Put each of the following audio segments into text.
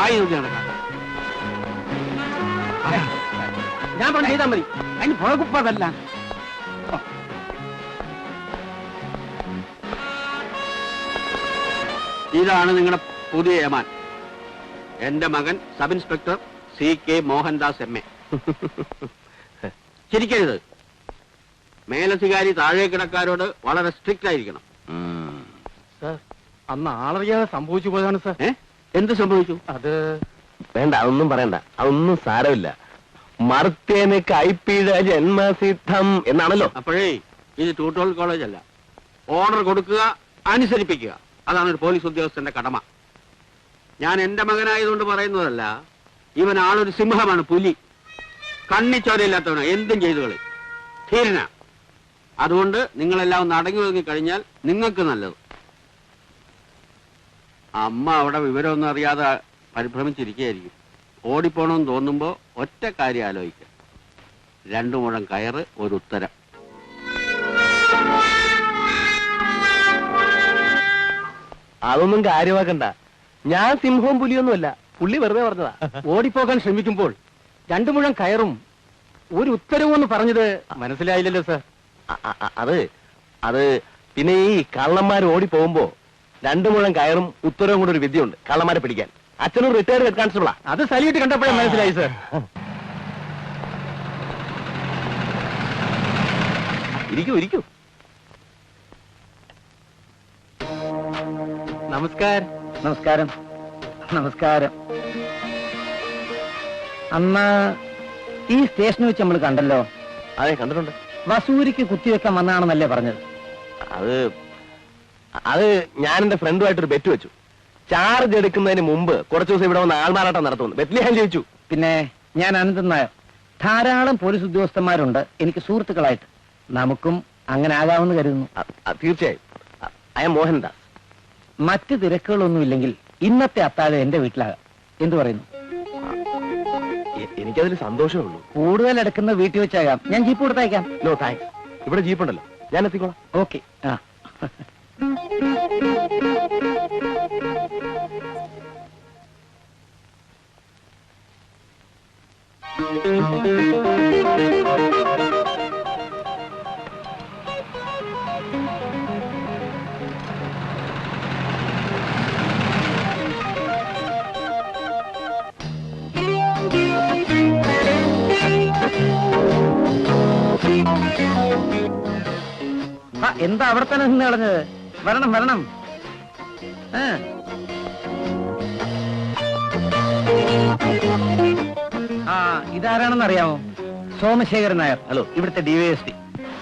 വായി നോക്കി നടക്കാം. ഞാൻ പറഞ്ഞു ചെയ്താൽ മതി. അതിന് പുഴകുപ്പതല്ല. ഇതാണ് നിങ്ങളുടെ പുതിയ യമാൻ, എന്റെ മകൻ sub inspector CK Mohandas MA. ചിരിക്കരുത്. മേലധികാരി താഴെ കിടക്കാരോട് വളരെ സ്ട്രിക്റ്റ് ആയിരിക്കണം. സാർ, അന്ന് ആളറിയാതെ സംഭവിച്ചു പോയതാണ് സാർ. എന്ത് സംഭവിച്ചു? അത് വേണ്ട, അതൊന്നും പറയണ്ട, അതൊന്നും സാരമില്ല. മർത്തേന് കൈപ്പീഴ ജന്മസിദ്ധം എന്നാണല്ലോ. അപ്പോഴേ ഇത് ട്യൂട്ടോറിയൽ കോളേജ് അല്ല. ഓർഡർ കൊടുക്കുക, അനുസരിപ്പിക്കുക, അതാണ് ഒരു പോലീസ് ഉദ്യോഗസ്ഥന്റെ കടമ. ഞാൻ എന്റെ മകനായതുകൊണ്ട് പറയുന്നതല്ല. ഇവൻ ആളൊരു സിംഹമാണ്, പുലി. കണ്ണിച്ചോരയില്ലാത്തവനാ, എന്തും ചെയ്തു കളി, ധീരന. അതുകൊണ്ട് നിങ്ങളെല്ലാം ഒന്ന് അടങ്ങി ഒതുങ്ങി കഴിഞ്ഞാൽ നിങ്ങൾക്ക് നല്ലത്. അമ്മ അവിടെ വിവരമൊന്നും അറിയാതെ പരിഭ്രമിച്ചിരിക്കുകയായിരിക്കും. ഓടിപ്പോണമെന്ന് തോന്നുമ്പോ ഒറ്റ കാര്യം ആലോചിക്കുക. 2 മുഴം കയറ്, ഒരു ഉത്തരം. അതൊന്നും കാര്യമാക്കണ്ട. ഞാൻ സിംഹവും പുലിയൊന്നുമല്ല, പുള്ളി വെറുതെ പറഞ്ഞതാ. ഓടിപ്പോകാൻ ശ്രമിക്കുമ്പോൾ 2 മുഴം കയറും ഒരു ഉത്തരവും എന്ന് പറഞ്ഞത് മനസ്സിലായില്ലല്ലോ സാർ. അത് പിന്നെ ഈ കള്ളന്മാർ ഓടി പോകുമ്പോ 2 മുഴം കയറും ഉത്തരവും കൂടെ ഒരു വിദ്യയുണ്ട് കള്ളന്മാരെ പിടിക്കാൻ. അച്ഛനും റിട്ടയർഡ് ഹെഡ് കോൺസ്റ്റബിളാ. അത് സല്യൂട്ട് കണ്ടപ്പോഴേ മനസ്സിലായി സാർ. ഇരിക്കൂ. നമസ്കാരം. നമസ്കാരം. അന്ന് ഈ സ്റ്റേഷനിൽ വെച്ച് നമ്മൾ കണ്ടല്ലോ. അതെ, കണ്ടിട്ടുണ്ട്. വസൂരിക്ക് കുത്തിവെക്കാൻ വന്നാണെന്നല്ലേ പറഞ്ഞത്? അത് ഞാൻ എന്റെ ഫ്രണ്ടുമായിട്ടൊരു ബെറ്റ് വെച്ചു. ചാർജ് എടുക്കുന്നതിന് മുമ്പ് കുറച്ചു ദിവസം ഇവിടെ വന്ന് ആൾമാറാട്ടം നടത്തുന്നു. ബെറ്റിൽ ഞാൻ ജയിച്ചു. പിന്നെ ഞാൻ അനന്തൻ നായർ. ധാരാളം പോലീസ് ഉദ്യോഗസ്ഥന്മാരുണ്ട് എനിക്ക് സുഹൃത്തുക്കളായിട്ട്. നമുക്കും അങ്ങനെ ആകാമെന്ന് കരുതുന്നു. തീർച്ചയായും. I M Mohandas. മറ്റ് തിരക്കുകളൊന്നുമില്ലെങ്കിൽ ഇന്നത്തെ അത്താഴം എന്റെ വീട്ടിലാകാം. എന്തു പറയുന്നു? എനിക്കതിൽ സന്തോഷമേ ഉള്ളൂ. കൂടുതൽ എടുക്കുന്ന വീട്ടിൽ വെച്ചാകാം. ഞാൻ ജീപ്പ് കൊടുത്തയക്കാം. No thanks. ഇവിടെ ജീപ്പുണ്ടല്ലോ, ഞാൻ എത്തിക്കോളാം. ഓക്കെ. എന്താ അവിടെ തന്നെ നിന്ന് കളഞ്ഞത്? വരണം. ഇതാരാണെന്ന് അറിയാമോ? സോമശേഖരൻ നായർ. ഹലോ, ഇവിടുത്തെ DYSP.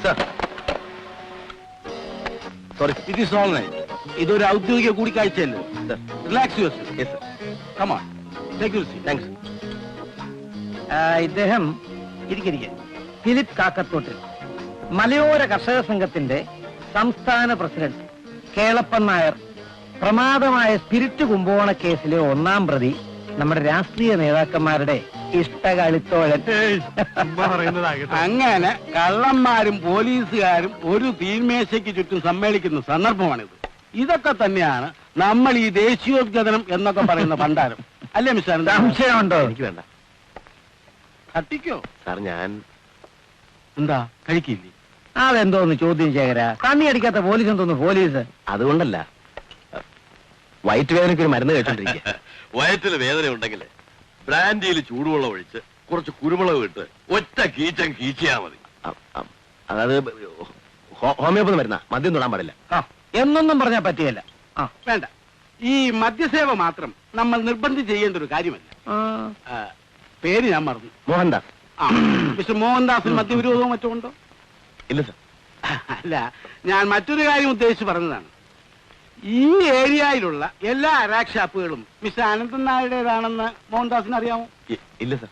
Sir. Sorry, it is all right. ഇതൊരു ഔദ്യോഗിക കൂടിക്കാഴ്ചയല്ലേ. Relax yourself. Yes sir. Come on, take your seat. Thanks. ഇദ്ദേഹം ഇരിക്കെ ഫിലിപ്പ് കാക്കത്തോട്ടിൽ, മലയോര കർഷക സംഘത്തിന്റെ സംസ്ഥാന പ്രസിഡന്റ് കേളപ്പൻ നായർ. പ്രമാദമായ സ്പിരിറ്റ് കുംഭകോണ കേസിലെ 1-ാം പ്രതി, നമ്മുടെ രാഷ്ട്രീയ നേതാക്കന്മാരുടെ ഇഷ്ടകളിത്തോഴൻ. അങ്ങനെ കള്ളന്മാരും പോലീസുകാരും ഒരു തീന്മേശയ്ക്ക് ചുറ്റും സമ്മേളിക്കുന്ന സന്ദർഭമാണിത്. ഇതൊക്കെ തന്നെയാണ് നമ്മൾ ഈ ദേശീയോദ്ഗ്രഥനം എന്നൊക്കെ പറയുന്ന ഭണ്ഡാരം, അല്ലേ മിസ്റ്റർ? സംശയമുണ്ടോ? എനിക്ക് വേണ്ട. തട്ടിക്കോ സാർ, ഞാൻ എന്താ കഴിക്കില്ലേ? അതെന്തോന്ന് ചോദ്യം ശേഖര? കണ്ണി അടിക്കാത്ത പോലീസ് എന്തോന്ന് പോലീസ്? അതുകൊണ്ടല്ല, വയറ്റ് വേദനയ്ക്ക് ഒരു മരുന്ന് കഴിച്ചോണ്ടിരിക്കുക. വയറ്റില് വേദന ഉണ്ടെങ്കിൽ ബ്രാൻഡിയിൽ ചൂടുവെള്ളം ഒഴിച്ച് കുറച്ച് കുരുമുളക് ഇട്ട് ഒറ്റ കീച്ചം കീച്ചിയാ മതി. അതായത് ഹോമിയോപ്പതി മരുന്നാ, മദ്യം തൊടാൻ പാടില്ല. എന്നൊന്നും പറഞ്ഞാൽ പറ്റിയല്ല. വേണ്ട, ഈ മദ്യസേവ മാത്രം നമ്മൾ നിർബന്ധിച്ച് ചെയ്യേണ്ട ഒരു കാര്യമല്ല. പേര് ഞാൻ മറന്നു. മോഹൻദാസ്. മിസ്റ്റർ മോഹൻദാസിന് മദ്യവിരോധവും മറ്റോ ഉണ്ടോ? ഇല്ല സർ. അല്ല, ഞാൻ മറ്റൊരു കാര്യം ഉദ്ദേശിച്ച് പറഞ്ഞതാണ്. ഈ ഏരിയയിലുള്ള എല്ലാ അരാക് ഷാപ്പുകളും മിസ്റ്റർ അനന്തൻ നായരുടേതാണെന്ന് മോഹൻദാസിന് അറിയാമോ? ഇല്ല സർ.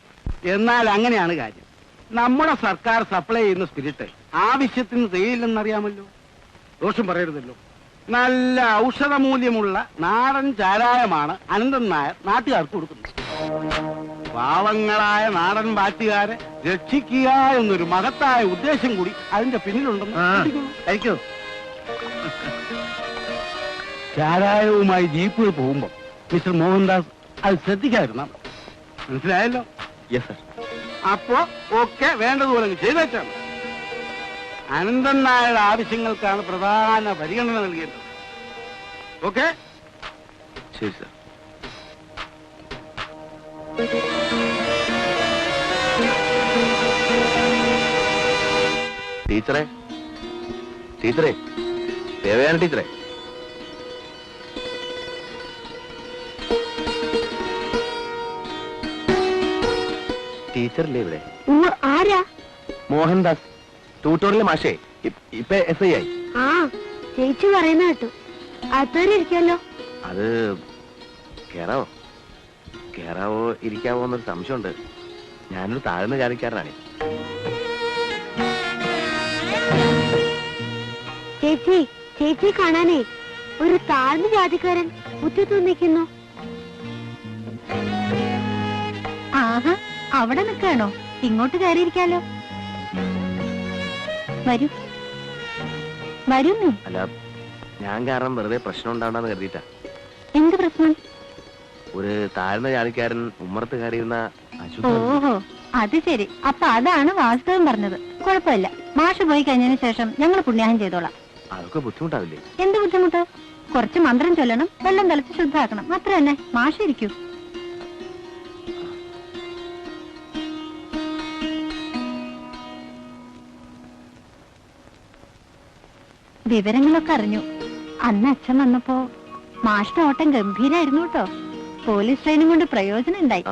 എന്നാൽ അങ്ങനെയാണ് കാര്യം. നമ്മുടെ സർക്കാർ സപ്ലൈ ചെയ്യുന്ന സ്പിരിറ്റ് ആവശ്യത്തിന് തികയില്ലെന്നറിയാമല്ലോ. ദോഷം പറയരുതല്ലോ. നല്ല ഔഷധമൂല്യമുള്ള നാടൻ ചാരായമാണ് അനന്തൻ നായർ നാട്ടുകാർക്ക് കൊടുക്കുന്നത്. പാവങ്ങളായ നാടൻ ബാറ്റുകാരെ രക്ഷിക്കുക എന്നൊരു മഹത്തായ ഉദ്ദേശം കൂടി അതിന്റെ പിന്നിലുണ്ടെന്ന് കഴിക്കൂ. ചാരായവുമായി ജീപ്പിൽ പോകുമ്പോൾ മിസ്റ്റർ മോഹൻദാസ് അത് ശ്രദ്ധിക്കാതിരുന്നാ മതി. മനസ്സിലായല്ലോ? Yes sir. അപ്പോ ഓക്കെ, വേണ്ടതുപോലെ ചെയ്തേച്ചാണ്. അനന്തൻ നായരുടെ ആവശ്യങ്ങൾക്കാണ് പ്രധാന പരിഗണന നൽകേണ്ടത്. ഓക്കെ? ശരി സർ. ടീച്ചറെ, ടീച്ചറെ, ദേവയാന ടീച്ചറെ. ടീച്ചറല്ലേ ഇവിടെ? ആരാ? മോഹൻദാസ്, ട്യൂട്ടോറിയൽ മാഷേ. ഇപ്പൊ SI ആയി. ആ, ചേച്ചി പറയുന്ന കേട്ടു. അത്തേറി ഇരിക്കാലോ. അത് കേറാവോ? കേറാവോ ഇരിക്കാവോ എന്നൊരു സംശയമുണ്ട്. ഞാനൊരു താഴ്ന്ന ജാതിക്കാരനാണ്. ചേച്ചി, ചേച്ചി കാണാനേ ഒരു താഴ്ന്ന ജാതിക്കാരൻ മുറ്റത്ത് നിൽക്കുന്നു. ആഹാ, അവിടെ നിൽക്കാണോ? ഇങ്ങോട്ട് കയറിയിരിക്കാലോ. വരൂ വരൂ. അല്ല, ഞാൻ കാരണം വെറുതെ പ്രശ്നം ഉണ്ടാവണ്ടെന്ന് കരുതിയിട്ടാ. എന്ത് പ്രശ്നം? ഒരു താഴ്ന്ന ജാതിക്കാരൻ ഉമ്മറത്ത് കയറിയിരുന്ന ഓഹോ, അത് ശരി. അപ്പൊ അതാണ് വാസ്തവം പറഞ്ഞത്. കുഴപ്പമില്ല, മാഷ് പോയി കഴിഞ്ഞതിന് ശേഷം ഞങ്ങൾ പുണ്യാഹം ചെയ്തോളാം. അതൊക്കെ ബുദ്ധിമുട്ടാവില്ലേ? എന്ത് ബുദ്ധിമുട്ട്? കുറച്ച് മന്ത്രം ചൊല്ലണം, വെള്ളം തിളച്ച് ശുദ്ധാക്കണം, അത്ര തന്നെ. മാഷ് ഇരിക്കൂ. വിവരങ്ങളൊക്കെ അറിഞ്ഞു. അന്ന് അച്ഛൻ വന്നപ്പോ മാഷിന്റെ ഓട്ടം ഗംഭീരായിരുന്നു കേട്ടോ. പോലീസ് ട്രെയിനും കൊണ്ട് പ്രയോജനം ഉണ്ടായി.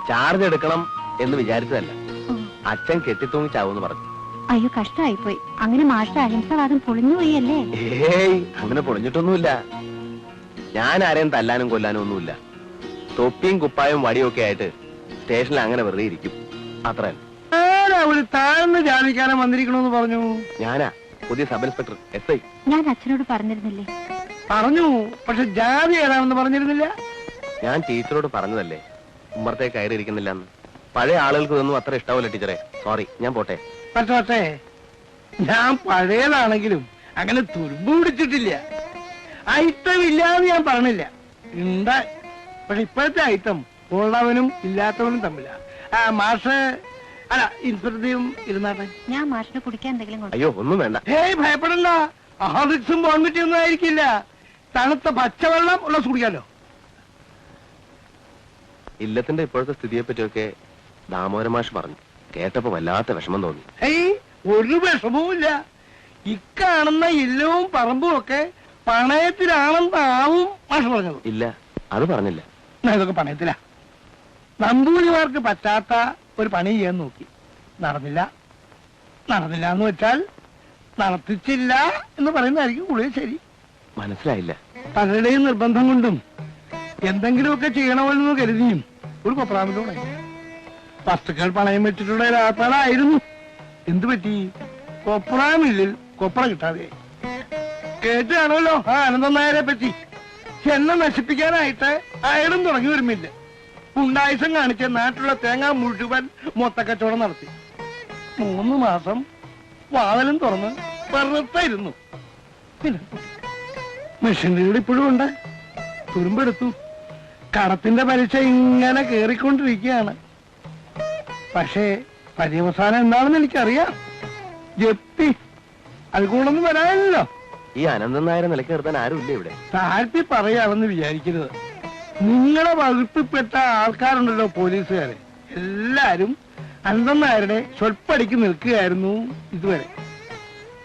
ചാർജ് എടുക്കണം എന്ന് വിചാരിച്ചതല്ല, അച്ഛൻ കെട്ടിത്തൂങ്ങി ചാവൂന്ന് പറഞ്ഞു. അയ്യോ, കഷ്ടമായിപ്പോയി. അങ്ങനെ മാഷിന്റെ അഹിംസവാദം പൊളിഞ്ഞുപോയി അല്ലേ? ഏയ്, അങ്ങനെ പൊളിഞ്ഞിട്ടൊന്നുമില്ല. ഞാൻ ആരെയും തല്ലാനും കൊല്ലാനും ഒന്നുമില്ല. തൊപ്പിയും കുപ്പായും വടിയും ഒക്കെ ആയിട്ട് സ്റ്റേഷനിൽ അങ്ങനെ വെറുതെ ഇരിക്കും, അത്ര. ഒരു താഴ്ന്ന ജാതിക്കാരൻ വന്നിരിക്കണമെന്ന് പറഞ്ഞു. ഞാനാ പുതിയ സബ് ഇൻസ്പെക്ടർ SI. ഞാൻ അച്ഛനോട് പറഞ്ഞിരുന്നില്ലേ? പറഞ്ഞു, പക്ഷെ ജാതി ഏതാണെന്ന് പറഞ്ഞിരുന്നില്ല. ഞാൻ ടീച്ചറോട് പറഞ്ഞതല്ലേ ഉമ്മറത്തെ കയറി ഇരിക്കുന്നില്ല എന്ന്. പഴയ ആളുകൾക്ക് ഇതൊന്നും അത്ര ഇഷ്ടാവില്ല ടീച്ചറെ. സോറി, ഞാൻ പോട്ടെ. പക്ഷേ ഞാൻ പഴയതാണെങ്കിലും അങ്ങനെ തുരുമ്പ് പിടിച്ചിട്ടില്ല. ഐറ്റം ഇല്ലാന്ന് ഞാൻ പറഞ്ഞില്ല, ഉണ്ട്. പക്ഷെ ഇപ്പോഴത്തെ ഐറ്റം ഉള്ളവനും ഇല്ലാത്തവനും തമ്മില. മാഷ് അല്ല, ഇൻസ്പെക്ടറും ഇരുന്നാട്ടെ. ഞാൻ മാഷിന് കുടിക്കാൻ എന്തെങ്കിലും കൊടുത്തു. അയ്യോ, ഒന്നും വേണ്ട. ഏയ്, ഭയപ്പെടണ്ട. ഹാർലിക്സും ബോൺവിറ്റിയൊന്നും ആയിരിക്കില്ല. തണുത്ത പച്ചവെള്ളം ഉള്ള കുടിക്കാലോ. ഇല്ലത്തിന്റെ ഇപ്പോഴത്തെ സ്ഥിതിയെ പറ്റിയൊക്കെ ദാമോദരമാഷ് പറഞ്ഞു. കേട്ടപ്പോ വല്ലാത്ത വിഷമം തോന്നി. ഏയ്, ഒരു വിഷമവുമില്ല. ഇക്കാണുന്ന ഇല്ലവും പറമ്പും ഒക്കെ പണയത്തിലാണെന്നാവും മാഷ് പറഞ്ഞത്. ഇല്ല, അത് പറഞ്ഞില്ല. ഇതൊക്കെ പണയത്തിലാ. നമ്പൂതിരിമാർക്ക് പറ്റാത്ത ഒരു പണി ചെയ്യാൻ നോക്കി, നടന്നില്ല. നടന്നില്ല എന്ന് വെച്ചാൽ നടത്തിച്ചില്ല എന്ന് പറയുന്നതായിരിക്കും കൂടുതൽ ശരി. മനസ്സിലായില്ല. പലരുടെയും നിർബന്ധം കൊണ്ടും എന്തെങ്കിലുമൊക്കെ ചെയ്യണമെന്ന് കരുതിയും ഒരു കൊപ്രാമിലൂടെ വസ്തുക്കൾ പണയം വെച്ചിട്ടുള്ള ഒരാളായിരുന്നു. എന്തു പറ്റി? കൊപ്രാമില്ലിൽ കൊപ്ര കിട്ടാതെ കേട്ടാണല്ലോ ആ അനന്തൻ നായരെ പറ്റി. എന്നെ നശിപ്പിക്കാനായിട്ട് അയാളും തുടങ്ങി വരുമില്ല. ഉണ്ടായുസം കാണിച്ച നാട്ടിലുള്ള തേങ്ങ മുഴുവൻ മൊത്തക്കച്ചവടം നടത്തി. 3 മാസം വാതിലും തുറന്ന് വെറുത്തായിരുന്നു. പിന്നെ മെഷീനറി ഇപ്പോഴും ഉണ്ട്. തുരുമ്പെടുത്തു. കടത്തിന്റെ പലിശ ഇങ്ങനെ കേറിക്കൊണ്ടിരിക്കുകയാണ്. പക്ഷേ പര്യവസാനം എന്താണെന്ന് എനിക്കറിയാം. ജപ്തി. അത് കൂടൊന്നും വരാനല്ലോ. ഈ അനന്തൻ നായരെ നിലക്ക് നിർത്താൻ ആരുമില്ല ഇവിടെ. താഴ്ത്തി പറയാണെന്ന് വിചാരിക്കരുത്. നിങ്ങളെ വകുപ്പിൽപ്പെട്ട ആൾക്കാരുണ്ടല്ലോ, പോലീസുകാര്, എല്ലാരും അനന്തൻ നായരുടെ സ്വൽപ്പടിക്ക് നിൽക്കുകയായിരുന്നു ഇതുവരെ.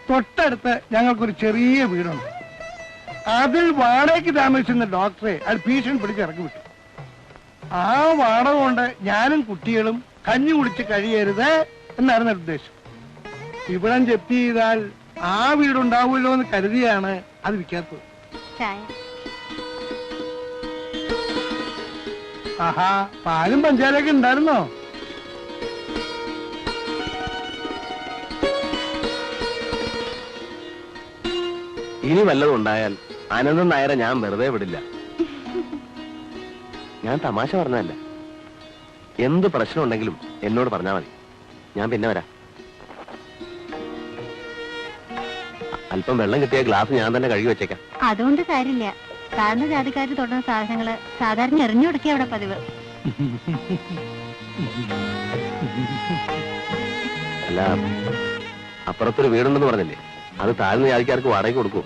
തൊട്ടടുത്ത് ഞങ്ങൾക്കൊരു ചെറിയ വീടുണ്ട്. അതിൽ വാടകയ്ക്ക് താമസിക്കുന്ന ഡോക്ടറെ അത് ഭീഷണി പിടിച്ച് ഇറക്കി വിട്ടു. ആ വാടക കൊണ്ട് ഞാനും കുട്ടികളും കഞ്ഞി കുടിച്ച് കഴിയരുത് എന്നായിരുന്നു ഉദ്ദേശം. ഇവിടം ജപ്തി ചെയ്താൽ ആ വീടുണ്ടാവുമല്ലോ എന്ന് കരുതിയാണ് അത് വിൽക്കാത്തത്. ആഹാ, പാലും പഞ്ചാരൊക്കെ ഉണ്ടായിരുന്നോ? ഇനി വല്ലതും ഉണ്ടായാൽ അനന്തൻ നായരെ ഞാൻ വെറുതെ വിടില്ല. ഞാൻ തമാശ പറഞ്ഞതല്ല. എന്ത് പ്രശ്നം ഉണ്ടെങ്കിലും എന്നോട് പറഞ്ഞാൽ മതി. ഞാൻ പിന്നെ വരാം. അല്പം വെള്ളം കിട്ടിയ ഗ്ലാസ് ഞാൻ തന്നെ കഴുകി വെച്ചേക്കാം. അതുകൊണ്ട് കാര്യമില്ല. താഴ്ന്ന ജാതിക്കാർ തൊടുന്ന സാധനങ്ങള് സാധാരണ എറിഞ്ഞു കൊടുക്കുക അവിടെ പതിവ്. അല്ല, അപ്പുറത്തൊരു വീടുണ്ടെന്ന് പറഞ്ഞില്ലേ, അത് താഴ്ന്ന ജാതിക്കാർക്ക് വാടകയ്ക്ക് കൊടുക്കൂ?